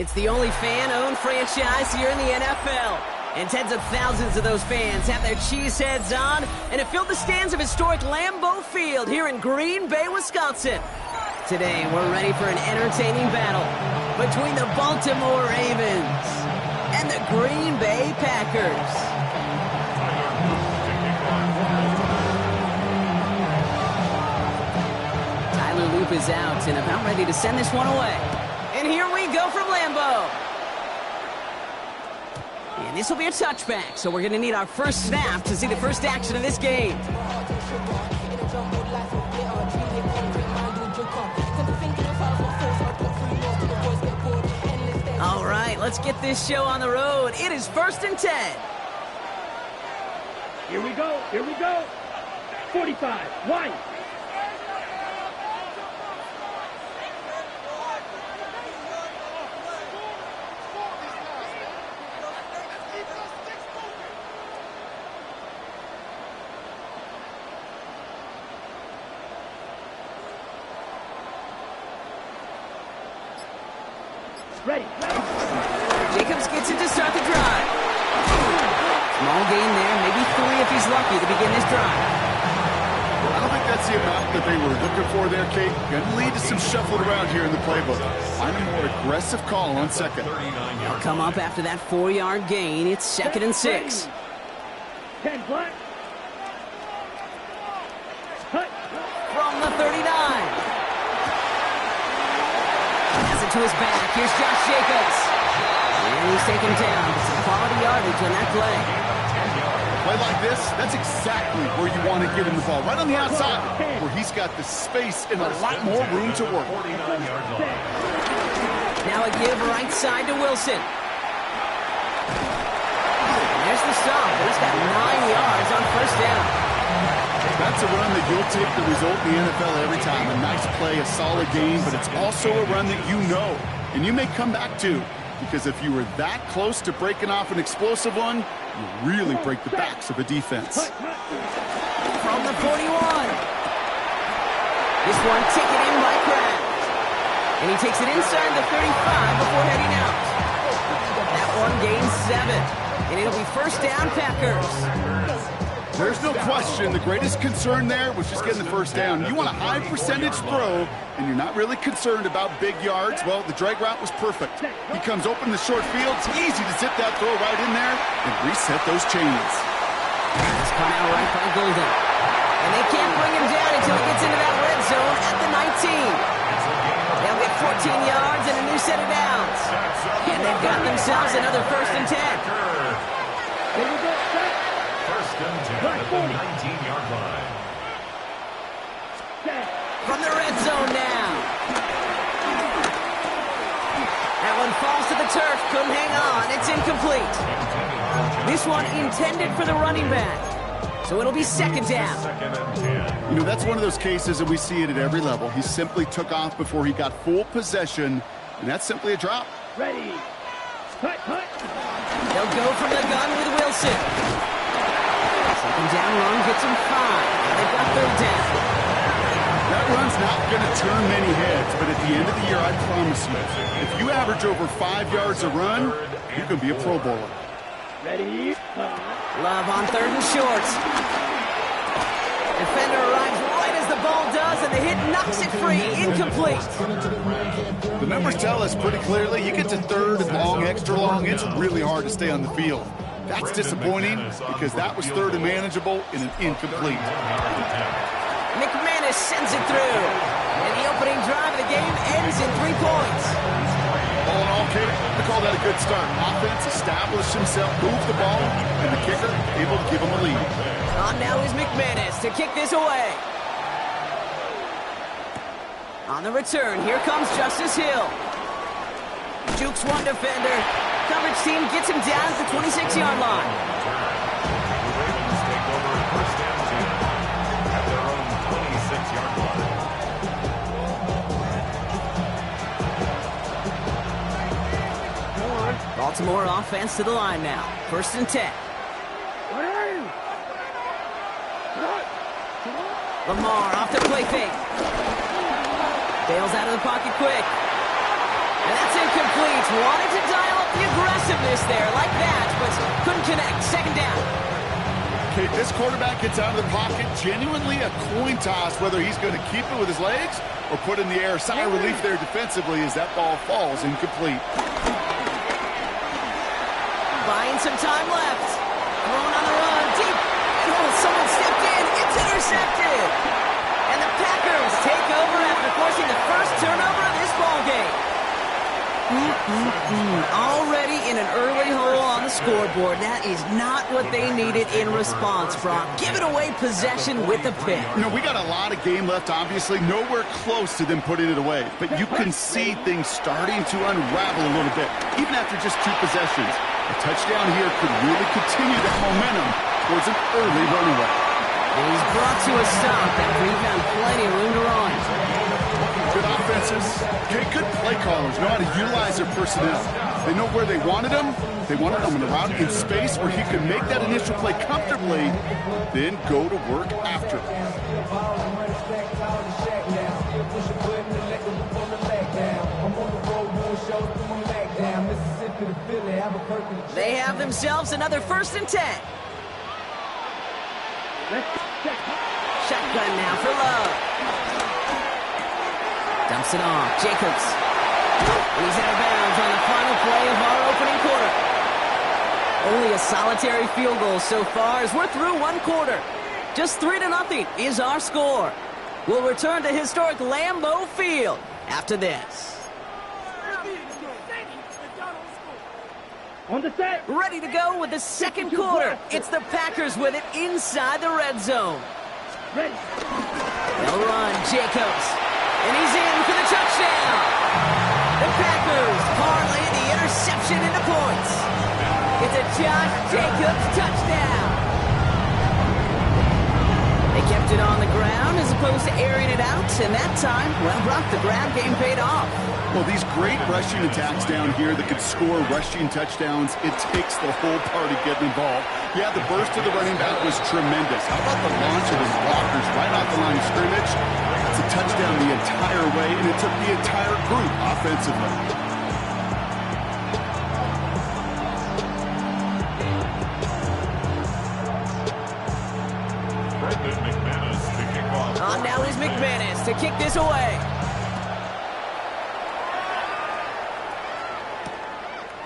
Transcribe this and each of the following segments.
It's the only fan-owned franchise here in the NFL. And tens of thousands of those fans have their cheeseheads on and have filled the stands of historic Lambeau Field here in Green Bay, Wisconsin. Today, we're ready for an entertaining battle between the Baltimore Ravens and the Green Bay Packers. Tyler Loop is out and about ready to send this one away. And here we go from Lambeau. And this will be a touchback, so we're going to need our first snap to see the first action of this game. All right, let's get this show on the road. It is 1st and 10. Here we go, 45, wide. Ready. Jacobs gets it to start the drive. Small gain there, maybe 3 if he's lucky to begin this drive. I don't think that's the amount that they were looking for there, Kate. Going to lead to some shuffling around here in the playbook. Find a more aggressive call on second. They'll come up after that 4-yard gain. It's 2nd and 6. 10 black. From the 39. To his back. Here's Josh Jacobs. And he's taken down. Some quality yardage on that play. Play like this, that's exactly where you want to get him the ball. Right on the outside, where he's got the space and a lot more room to work. Now a give right side to Wilson. And there's the stop. He's got 9 yards on 1st down. That's a run that you'll take the result in the NFL every time. A nice play, a solid game, but it's also a run that you know and you may come back to, because if you were that close to breaking off an explosive one, you really break the backs of a defense. From the 41. This one taken in by Kraft. And he takes it inside the 35 before heading out. That one gains 7. And it'll be 1st down Packers. There's no question the greatest concern there was just getting the 1st down. You want a high percentage throw, and you're not really concerned about big yards. Well, the drag route was perfect. He comes open the short field. It's easy to zip that throw right in there and reset those chains. It's caught out right by Golden. And they can't bring him down until he gets into that red zone at the 19. They'll get 14 yards and a new set of downs. And they've got themselves another 1st and 10. Here we go. At the 19-yard line. From the red zone now. That one falls to the turf. Couldn't hang on. It's incomplete. This one intended for the running back. So it'll be 2nd down. You know, that's one of those cases, and we see it at every level. He simply took off before he got full possession, and that's simply a drop. Ready. Cut. They'll go from the gun with Wilson. 2nd down run gets him 5. They've got 3rd down. That run's not going to turn many heads, but at the end of the year, I promise you, if you average over 5 yards a run, you can be a Pro Bowler. Ready. Love on 3rd and short. Defender arrives right as the ball does, and the hit knocks it free. Incomplete. The numbers tell us pretty clearly, you get to 3rd and long, extra long, it's really hard to stay on the field. That's disappointing because that was 3rd and manageable in an incomplete. McManus sends it through. And the opening drive of the game ends in 3 points. All in all, Kate, I call that a good start. Offense established himself, moved the ball, and the kicker able to give him a lead. On now is McManus to kick this away. On the return, here comes Justice Hill. Jukes one defender. Coverage team gets him down at the 26-yard line. The Ravens take over 1st and 10 at their own 26-yard line. Baltimore offense to the line now. 1st and 10. Lamar off the play fake. Bails out of the pocket quick. And that's incomplete. Wanted to dial up the aggressiveness there like that, but couldn't connect. Second down. Okay, this quarterback gets out of the pocket, genuinely a coin toss whether he's going to keep it with his legs or put in the air. Sigh of relief there defensively as that ball falls incomplete. Buying some time left. Throwing on the run, deep. And someone stepped in. It's intercepted. And the Packers take over after forcing the first turnover of this ballgame. Already in an early hole on the scoreboard. That is not what they needed in response, Brock. Giving away possession with a pick. You know, we got a lot of game left, obviously. Nowhere close to them putting it away. But you can see things starting to unravel a little bit, even after just 2 possessions. A touchdown here could really continue that momentum towards an early runaway. He's brought to a stop after he found plenty of room to run. Good offenses. Okay, good play callers know how to utilize their personnel. They know where they wanted him. They wanted him in a route in space where he could make that initial play comfortably, then go to work after. They have themselves another 1st and 10. Shotgun now for Love. Dumps it off. Jacobs. And he's out of bounds on the final play of our opening quarter. Only a solitary field goal so far as we're through 1 quarter. Just 3-0 is our score. We'll return to historic Lambeau Field after this. On the set. Ready to go with the second quarter. It's the Packers with it inside the red zone. Ready. They'll run. Jacobs. And he's in for the touchdown. The Packers parlay the interception into points. It's a Josh Jacobs touchdown. They kept it on the ground as opposed to airing it out. And that time, well, Brock, the ground game paid off. Well, these great rushing attacks down here that could score rushing touchdowns, it takes the whole party getting involved. Yeah, the burst of the running back was tremendous. How about the launch of his blockers right off the line of scrimmage? It's a touchdown the entire way, and it took the entire group offensively. Brendan McManus to kick off. On now is McManus to kick this away.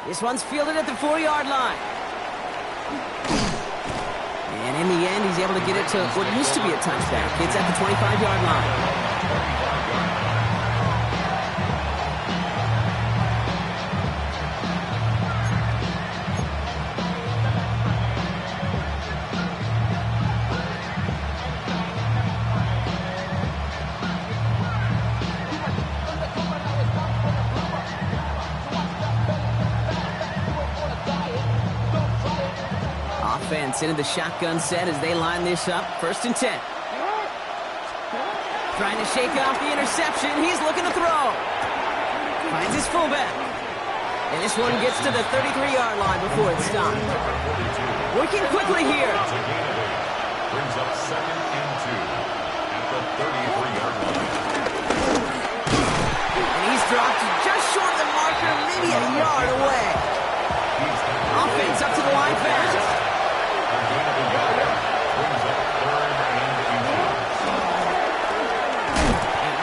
This one's fielded at the 4-yard line. And in the end, he's able to get it to what used to be a touchback. It's at the 25-yard line. Offense into the shotgun set as they line this up. 1st and 10. Trying to shake off the interception. He's looking to throw. Finds his fullback. And this one gets to the 33-yard line before it's stopped. Working quickly here. Brings up 2nd and 2 at the 33-yard line. And he's dropped just short of the marker, maybe a yard away. Offense up to the line fast.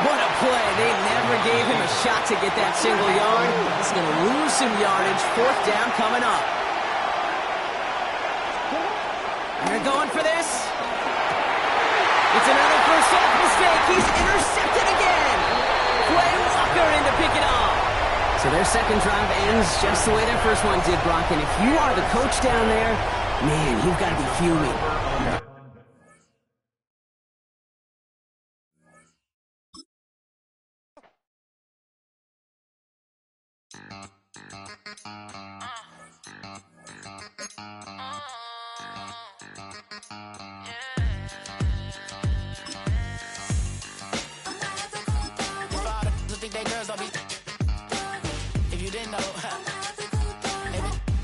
What a play. They never gave him a shot to get that single yard. He's going to lose some yardage. 4th down coming up. They're going for this. It's another first half mistake. He's intercepted again. Quay Walker in to pick it off. So their second drive ends just the way their first one did, Brock. And if you are the coach down there, man, you've got to be fuming. If you didn't know,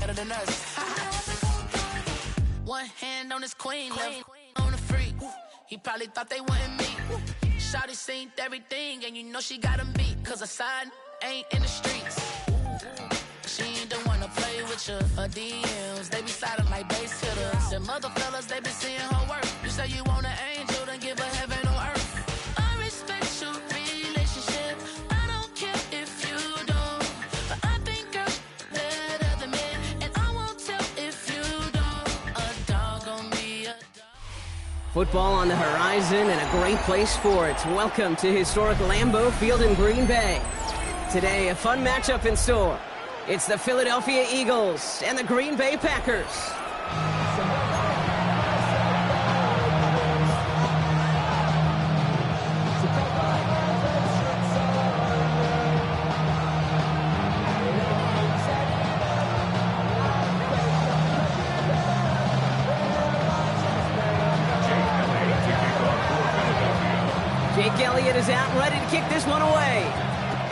better than us. One hand on his queen, left on the freak. He probably thought they wanted me. Shawty seen everything, and you know she got him beat. Cause a side ain't in the streets. pressure. Her DMs, they be sliding like base hitters. The mother fellas, they be seeing her work. You say you want an angel, then give her heaven on earth. I respect your relationship. I don't care if you don't. But I think girls let other men, and I won't tell if you don't. A dog gon' be a dog. Football on the horizon and a great place for it. Welcome to historic Lambeau Field in Green Bay. Today, a fun matchup in store. It's the Philadelphia Eagles and the Green Bay Packers. Jake Elliott is out and ready to kick this one away.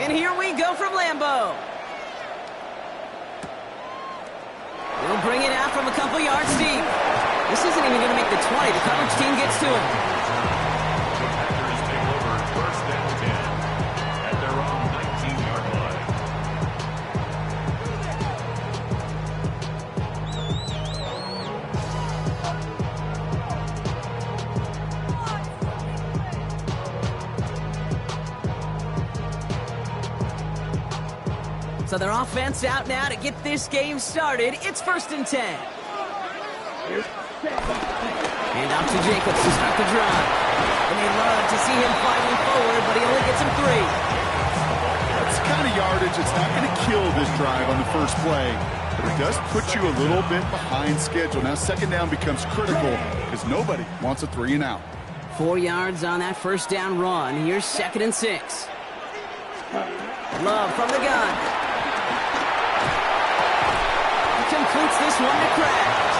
And here we go from Lambeau. He'll bring it out from a couple yards deep. This isn't even going to make the 20. The coverage team gets to him. The Packers take over first and 10 at their own 19-yard line. So their offense out now to get this game started. It's first and 10. And off to Jacobs to start the drive. And they love to see him finally forward, but he only gets him 3. That's the kind of yardage that's not going to kill this drive on the first play. But it does put you a little bit behind schedule. Now second down becomes critical because nobody wants a 3 and out. 4 yards on that first down run. Here's second and 6. Love from the gun. Completes this one to Kraft.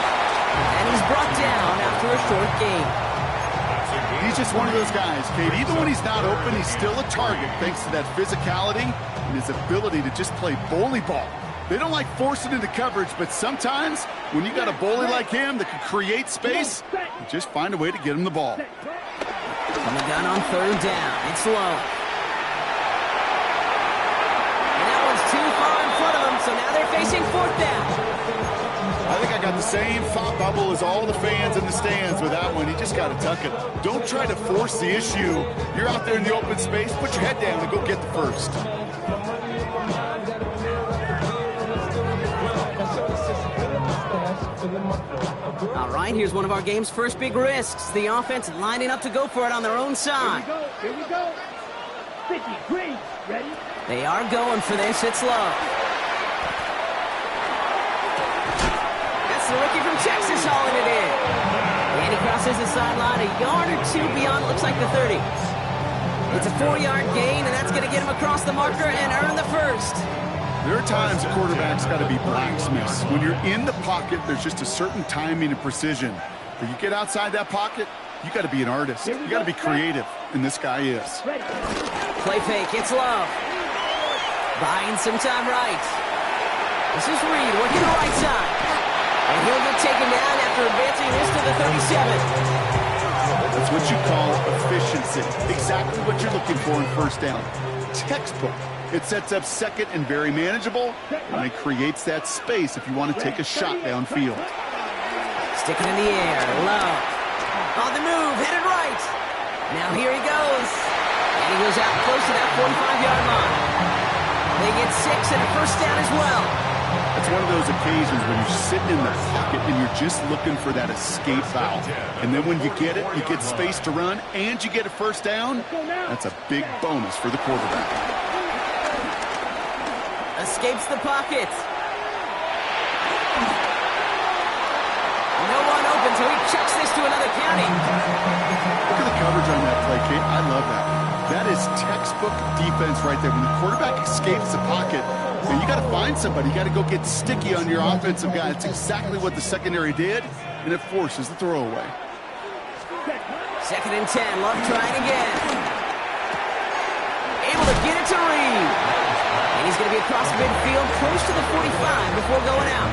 And he's brought down after a short gain. He's just one of those guys, Kate. Even when he's not open, he's still a target thanks to that physicality and his ability to just play bully ball. They don't like forcing into coverage, but sometimes when you got a bully like him that can create space, you just find a way to get him the ball. From the gun on third down. It's low. And that one's too far in front of them, so now they're facing fourth down. I think I got the same thought bubble as all the fans in the stands with that one. You just got to tuck it. Don't try to force the issue. You're out there in the open space. Put your head down and go get the first. All right, here's one of our game's first big risks. The offense lining up to go for it on their own side. Here we go. 50, green, ready? They are going for this. It's low. The rookie from Texas hauling it in. And he crosses the sideline a yard or 2 beyond, looks like the 30. It's a 4-yard gain, and that's going to get him across the marker and earn the first. There are times a quarterback's got to be blacksmiths. When you're in the pocket, there's just a certain timing and precision. When you get outside that pocket, you got to be an artist. You got to be creative, and this guy is. Play fake, it's low. Buying some time right. This is Reed working the right side. And he'll get taken down after advancing this to the 37. That's what you call efficiency. Exactly what you're looking for in first down. Textbook. It sets up second and very manageable, and it creates that space if you want to take a shot downfield. Sticking in the air, low. On the move, headed right. Now here he goes. And he goes out close to that 45-yard line. They get 6 and a first down as well. It's one of those occasions when you're sitting in the pocket and you're just looking for that escape valve. And then when you get it, you get space to run, and you get a first down. That's a big bonus for the quarterback. Escapes the pocket. No one open, so he chucks this to another county. Look at the coverage on that play, Kate. I love that. That is textbook defense right there. When the quarterback escapes the pocket, and you got to find somebody. You got to go get sticky on your offensive guy. It's exactly what the secondary did, and it forces the throwaway. Second and 10. Love trying again. Able to get it to Reed. And he's going to be across the midfield, close to the 45 before going out.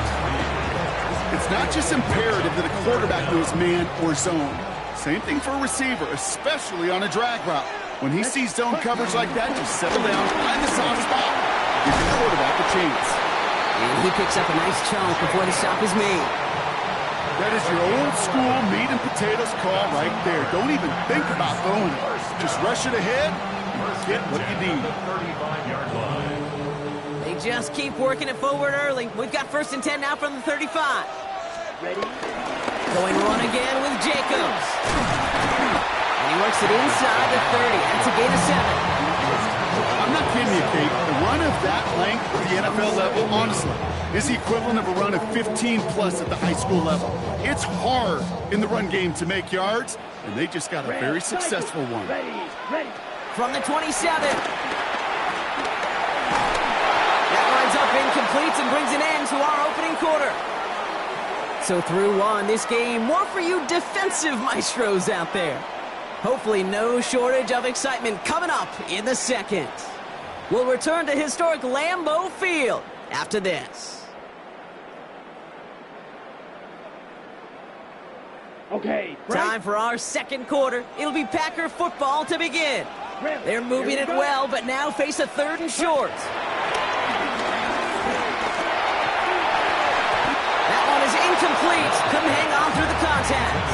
It's not just imperative that a quarterback knows man or zone. Same thing for a receiver, especially on a drag route. When he sees zone coverage like that, just settle down, find the soft spot, give your quarterback a chance. And he picks up a nice chunk before the stop is made. That is your old school meat and potatoes call right there. Don't even think about throwing it. Just rush it ahead and get what you need. 35-yard line. They just keep working it forward early. We've got 1st and 10 now from the 35. Ready? Going run again with Jacobs. And he works it inside the 30. That's a gain of 7. I'm not kidding you, Kate. The run of that length at the NFL level, honestly, is the equivalent of a run of 15-plus at the high school level. It's hard in the run game to make yards, and they just got a very successful one. Ready? Ready? From the 27. That lines up incomplete and brings an end to our opening quarter. So through one, this game, more for you defensive maestros out there. Hopefully no shortage of excitement coming up in the second. We'll return to historic Lambeau Field after this. Okay. Break. Time for our second quarter. It'll be Packer football to begin. They're moving it well, but now face a 3rd and short. That one is incomplete. Couldn't hang on through the contact.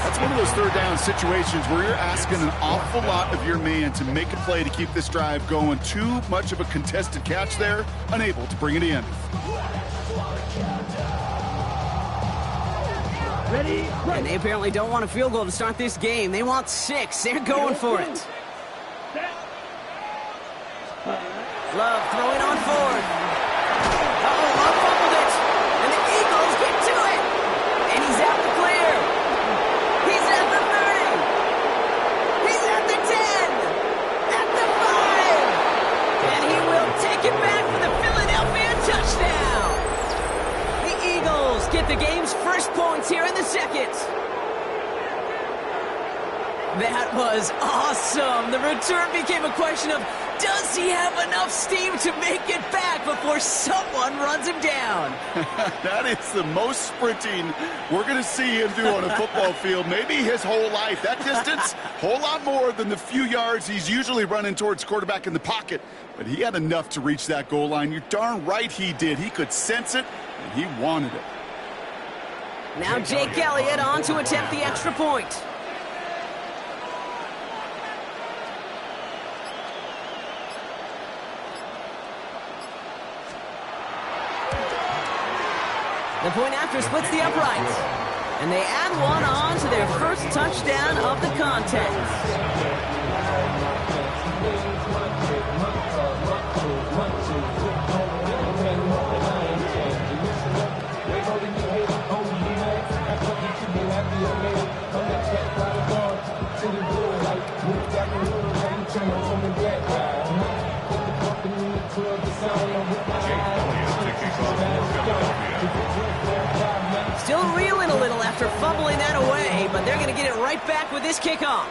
That's one of those 3rd down situations where you're asking an awful lot of your man to make a play to keep this drive going. Too much of a contested catch there, unable to bring it in. Ready? And they apparently don't want a field goal to start this game. They want 6. They're going for it. Set. Love throwing on 4th. Love fumbled it. And the Eagles get to it. And he's out the clear. He's at the 30. He's at the 10. At the 5. And he will take it back for the Philadelphia touchdown. The Eagles get the game's first points here in the second. That was awesome. The return became a question of, does he have enough steam to make it back before someone runs him down? That is the most sprinting we're going to see him do on a football field. Maybe his whole life. That distance, whole lot more than the few yards he's usually running towards quarterback in the pocket. But he had enough to reach that goal line. You're darn right he did. He could sense it, and he wanted it. Now Jake Elliott on to attempt the extra point. The point after splits the uprights. And they add one on to their first touchdown of the contest. Still reeling a little after fumbling that away, but they're going to get it right back with this kickoff.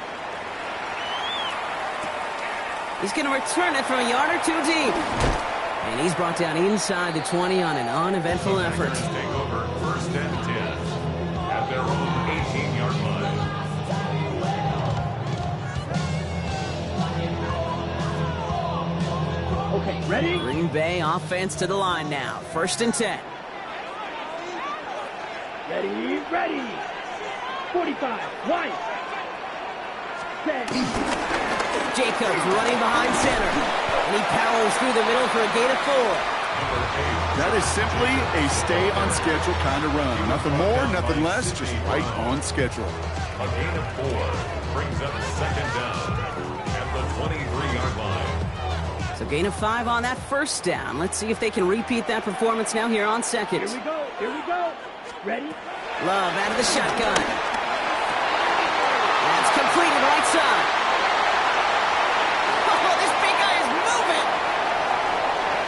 He's going to return it from a yard or 2 deep. And he's brought down inside the 20 on an uneventful effort. Take over 1st and 10 at their own 18-yard line. Okay, ready? Green Bay offense to the line now. 1st and 10. Ready, ready. 45, right. Set. Jacobs running behind center. And he powers through the middle for a gain of 4. That is simply a stay-on-schedule kind of run. Nothing more, nothing less, just right on schedule. A gain of 4 brings up 2nd down at the 23-yard line. So gain of 5 on that 1st down. Let's see if they can repeat that performance now here on 2nd. Here we go, here we go. Ready? Love out of the shotgun. That's completed right side. Oh, this big guy is moving.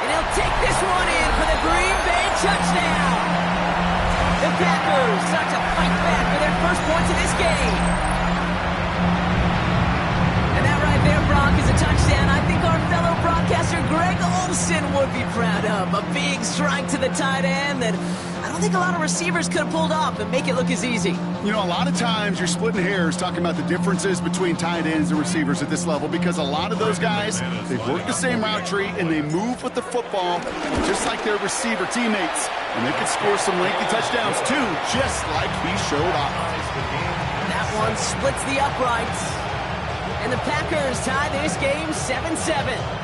And he'll take this one in for the Green Bay touchdown. The Packers start to fight back for their first points of this game. And that right there, Brock, is a touchdown. I think our fellow broadcaster Greg Wilson would be proud of. A big strike to the tight end that I don't think a lot of receivers could have pulled off and make it look as easy. You know, a lot of times you're splitting hairs talking about the differences between tight ends and receivers at this level because a lot of those guys, they work the same route tree and they move with the football just like their receiver teammates. And they can score some lengthy touchdowns too, just like he showed off. That one splits the uprights. And the Packers tie this game 7-7.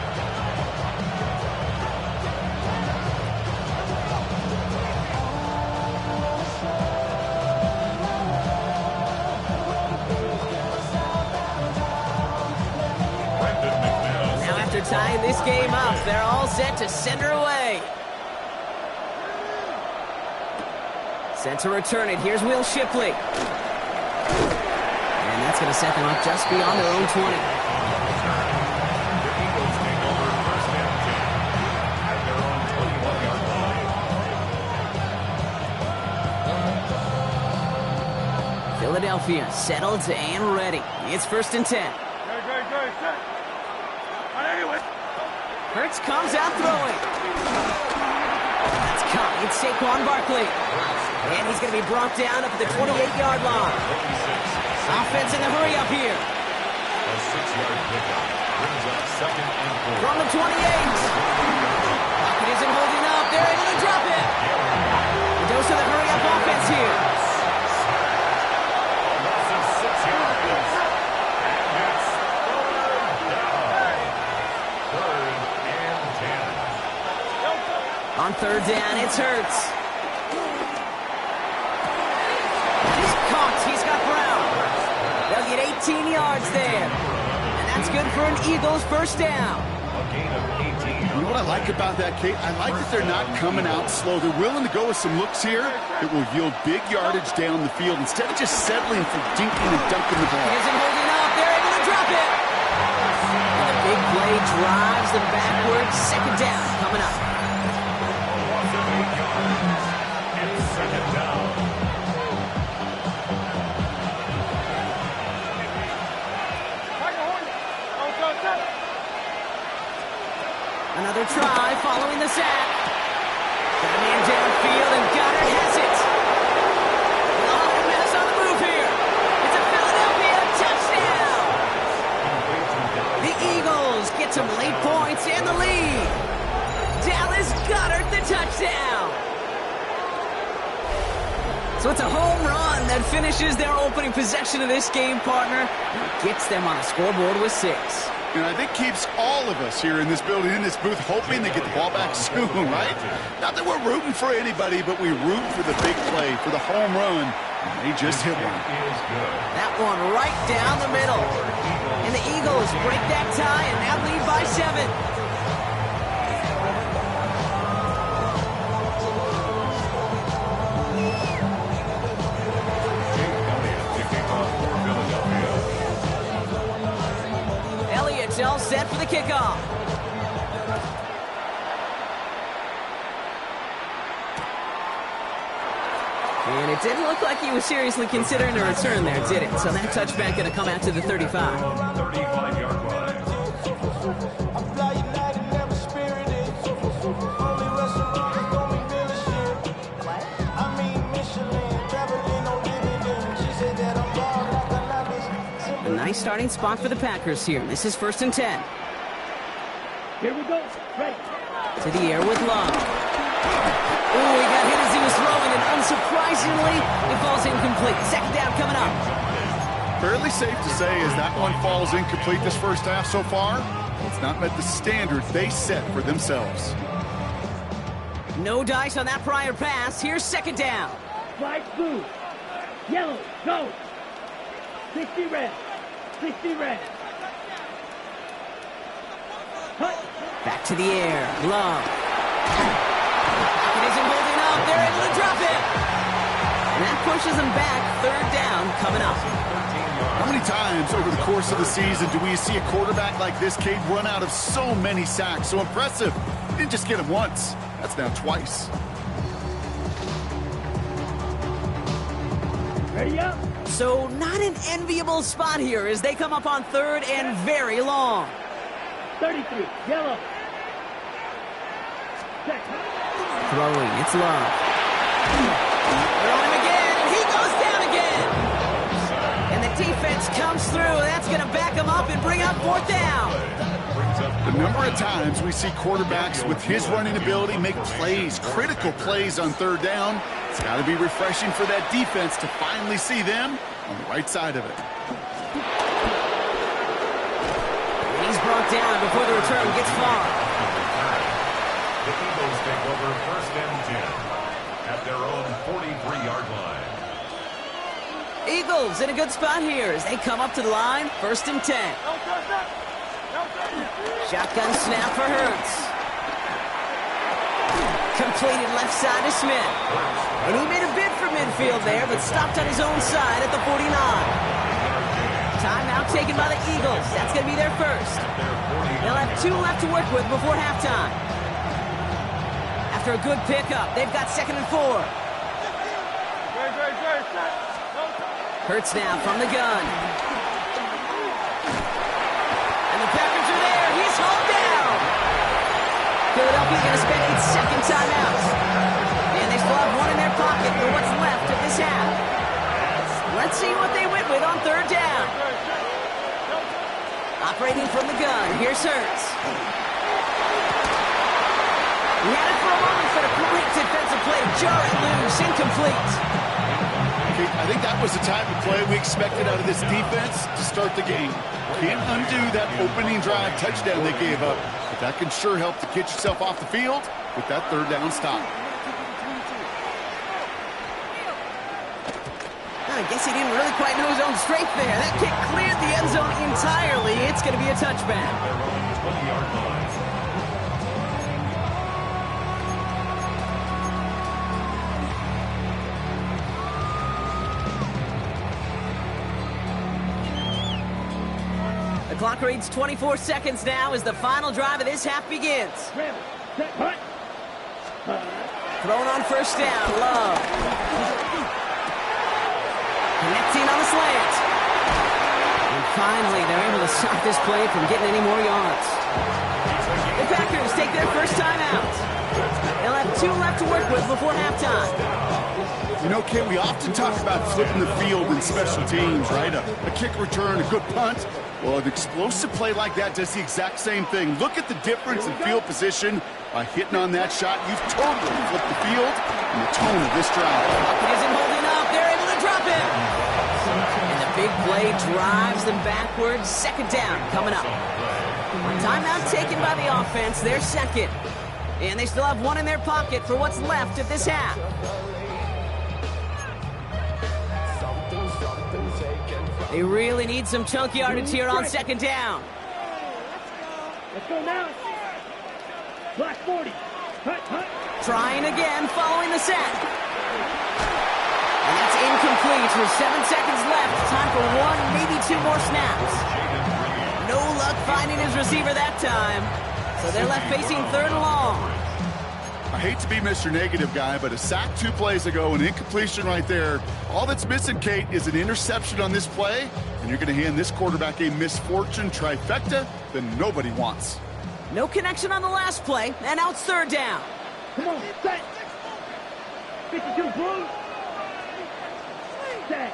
Tying this game up, they're all set to send her away. Set to return it. Here's Will Shipley. And that's going to set them up just beyond their own 20. Philadelphia settled and ready. It's 1st and 10. Hurts comes out throwing. That's caught. It's Saquon Barkley. And he's going to be brought down up at the 28-yard line. Offense in the hurry up here. A 6-yard pickup brings up 2nd and 4. From the 28. Pocket isn't holding up. They're able to drop it. The dose of the hurry up offense here. That's a 6-yard pickup. And it's down. 3rd and 10. On 3rd down, it's Hurts. He's caught. He's got Brown. They'll get 18 yards there. And that's good for an Eagles 1st down. A gain of 18. You know what I like about that, Kate? I like that they're not coming out slow. They're willing to go with some looks here that will yield big yardage down the field instead of just settling for dinking and dunking the ball. He isn't holding up. They're able to drop it. And the big play drives them backwards. 2nd down coming up. Loss of 8 yards. And 2nd down. Another try following the sack. Got a man downfield, and Goddard has it. They'll have a pass on the move here. It's a Philadelphia touchdown. The Eagles get some late points and the lead. Dallas Goedert the touchdown. So it's a home run that finishes their opening possession of this game, partner. And gets them on the scoreboard with 6. And I think keeps all of us here in this building, in this booth, hoping they get the ball back soon, right? Not that we're rooting for anybody, but we root for the big play, for the home run. And they just hit one. That one right down the middle. And the Eagles break that tie and now lead by 7. Elliott's all set for the kickoff. And it didn't look like he was seriously considering a return there, did it? So that touchback going to come out to the 35. 35-yard line. A nice starting spot for the Packers here. This is 1st and 10. Here we go. Ready. To the air with Love. Oh, he got hit as he was throwing, and unsurprisingly, it falls incomplete. 2nd down coming up. Fairly safe to say as that one falls incomplete this first half so far, it's not met the standard they set for themselves. No dice on that prior pass. Here's 2nd down. Flags blue. Yellow. Go. 60 red. 60 red. Cut. Back to the air. Love. It isn't holding up. They're able to drop it. And that pushes them back. 3rd down coming up. How many times over the course of the season do we see a quarterback like this, Cade, run out of so many sacks? So impressive. He didn't just get him once. That's now twice. Ready up. So not an enviable spot here as they come up on 3rd and very long. 33. Yellow. Throwing, it's Love. Throwing him again, and he goes down again. And the defense comes through. That's going to back him up and bring up 4th down. The number of times we see quarterbacks with his running ability make plays, critical plays on 3rd down. It's got to be refreshing for that defense to finally see them on the right side of it. And he's brought down before the return gets far. The Eagles take over 1st and 10 at their own 43-yard line. Eagles in a good spot here as they come up to the line. 1st and 10. Shotgun snap for Hurts. Completed left side to Smith. And he made a bid for midfield there, but stopped on his own side at the 49. Timeout taken by the Eagles. That's going to be their first. They'll have 2 left to work with before halftime. After a good pickup, they've got 2nd and 4. Hurts now from the gun. And the Packers are there. He's hauled down. Philadelphia going to spend its 2nd timeout. And they still have 1 in their pocket for what's left of this half. Let's see what they went with on 3rd down. Operating from the gun, here's Hurts. He had it for a moment, but a great defensive play. Jar it loose, incomplete. Okay, I think that was the type of play we expected out of this defense to start the game. Can't undo that opening drive touchdown they gave up, but that can sure help to get yourself off the field with that 3rd down stop. I guess he didn't really quite know his own strength there. That kick cleared the end zone entirely. It's going to be a touchback. 20-yard line. The clock reads 24 seconds now as the final drive of this half begins. Thrown on 1st down, Love. Connecting on the slant. And finally, they're able to stop this play from getting any more yards. The Packers take their first time out. They'll have 2 left to work with before halftime. You know, Ken, we often talk about flipping the field in special teams, right? A kick return, a good punt. Well, an explosive play like that does the exact same thing. Look at the difference in field position by hitting on that shot. You've totally flipped the field and the tone of this drive. He isn't holding up. They're able to drop him. And the big play drives them backwards. 2nd down coming up. Timeout taken by the offense. Their 2nd. And they still have 1 in their pocket for what's left of this half. They really need some chunk yardage here on 2nd down. Let's go now. Black 40. Trying again following the sack. And that's incomplete with 7 seconds left. Time for 1, maybe 2 more snaps. No luck finding his receiver that time. So they're left facing 3rd and long. I hate to be Mr. Negative guy, but a sack 2 plays ago, an incompletion right there. All that's missing, Kate, is an interception on this play, and you're going to hand this quarterback a misfortune trifecta that nobody wants. No connection on the last play, and now it's 3rd down. Come on, set. 52 blue. Set.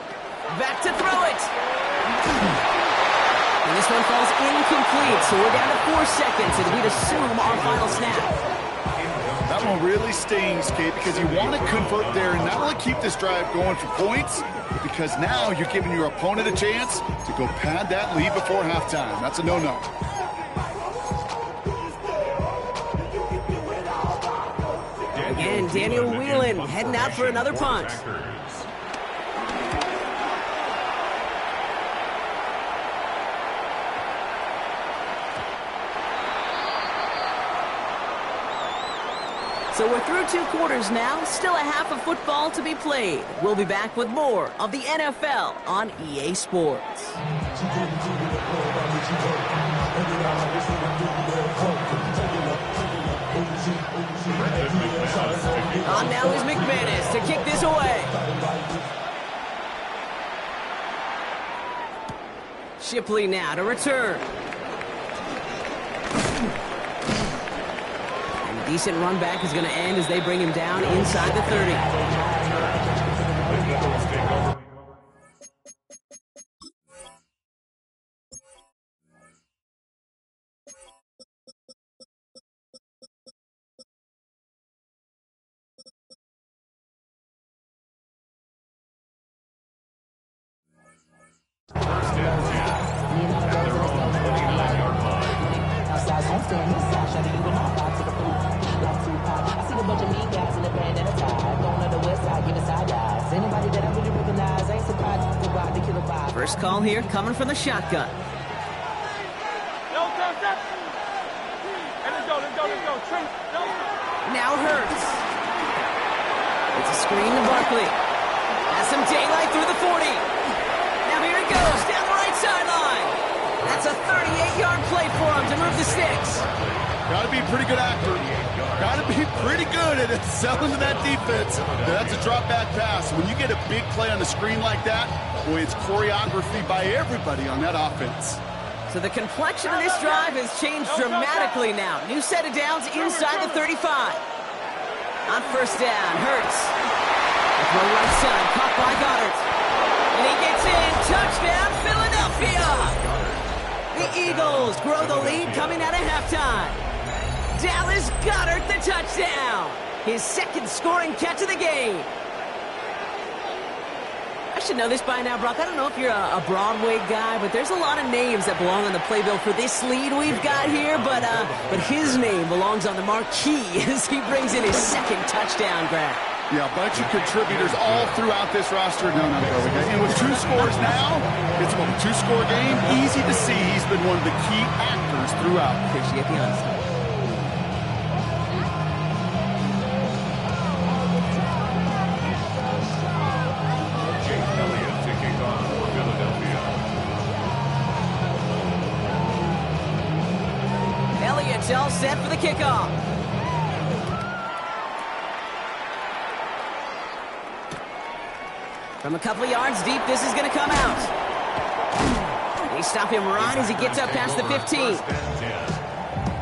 Back to throw it. And this one falls incomplete, so we're down to 4 seconds, and we'd assume our final snap. That one really stings, Kate, because you want to convert there and not only keep this drive going for points, but because now you're giving your opponent a chance to go pad that lead before halftime. That's a no-no. Again, Daniel Whelan heading out for another punt. So we're through 2 quarters now, still a half of football to be played. We'll be back with more of the NFL on EA Sports. On now is McManus to kick this away. Shipley now to return. Decent run back is going to end as they bring him down inside the 30. First and 10 at their own 29-yard line. Outside homestand, east side, shawty, you and I vibe to the food. Like Tupac, I see a bunch of mean guys in the band and a tie. Going on the west side, giving side eyes. Anybody that I really recognize, ain't surprised to ride the killer vibe. First call here coming from the shotgun. No interception. And let's go. Trace, no. Now Hurts. It's a screen to Barkley. Has some daylight through the 40. Now here he goes, down the right sideline. That's a 38-yard play for him to move the sticks. Got to be a pretty good actor. Got to be pretty good at selling to that defense. That's a drop back pass. When you get a big play on the screen like that, boy, it's choreography by everybody on that offense. So the complexion of this drive has changed dramatically now. New set of downs inside the 35. On first down, Hurts. Throw right side, caught by Goddard. And he gets in, touchdown, Philadelphia! The Eagles grow the lead coming out of halftime. Dallas Goedert the touchdown. His second scoring catch of the game. I should know this by now, Brock. I don't know if you're a Broadway guy, but there's a lot of names that belong on the playbill for this lead we've got here, but his name belongs on the marquee as he brings in his second touchdown grab. Yeah, a bunch of contributors all throughout this roster. No. And with 2 scores now, it's a 2-score game. Easy to see he's been one of the key actors throughout. Appreciate the honesty. Jake Elliott to kick off for Philadelphia. Elliott's all set for the kickoff. From a couple of yards deep, this is going to come out. They stop him right as he gets up past the 15. First and 10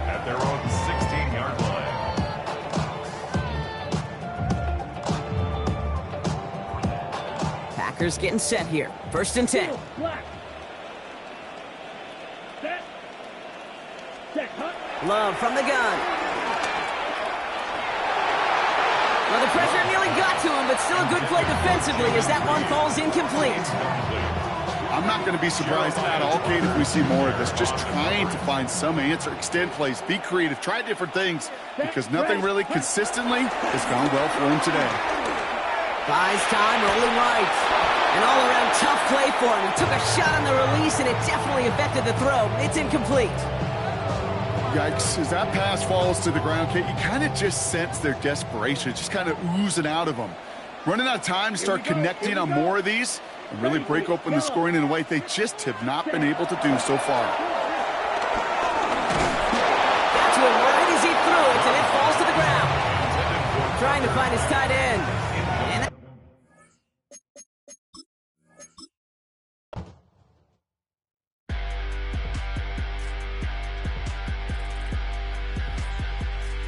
at their own 16-yard line. Packers getting set here. First and 10. Black. Set, hunt. Love from the gun. Well, the pressure nearly got to him, but still a good play defensively as that one falls incomplete. I'm not going to be surprised at all, Kate, if we see more of this. Just trying to find some answer, extend plays, be creative, try different things, because nothing really consistently has gone well for him today. Buys time, rolling right. An all-around tough play for him. He took a shot on the release, and it definitely affected the throw. It's incomplete. Yikes, as that pass falls to the ground, Kate, you kind of just sense their desperation, just kind of oozing out of them. Running out of time to start connecting on more of these and really break open the scoring in a way they just have not been able to do so far. Got to him right as he threw it, and it falls to the ground. Trying to find his tight end.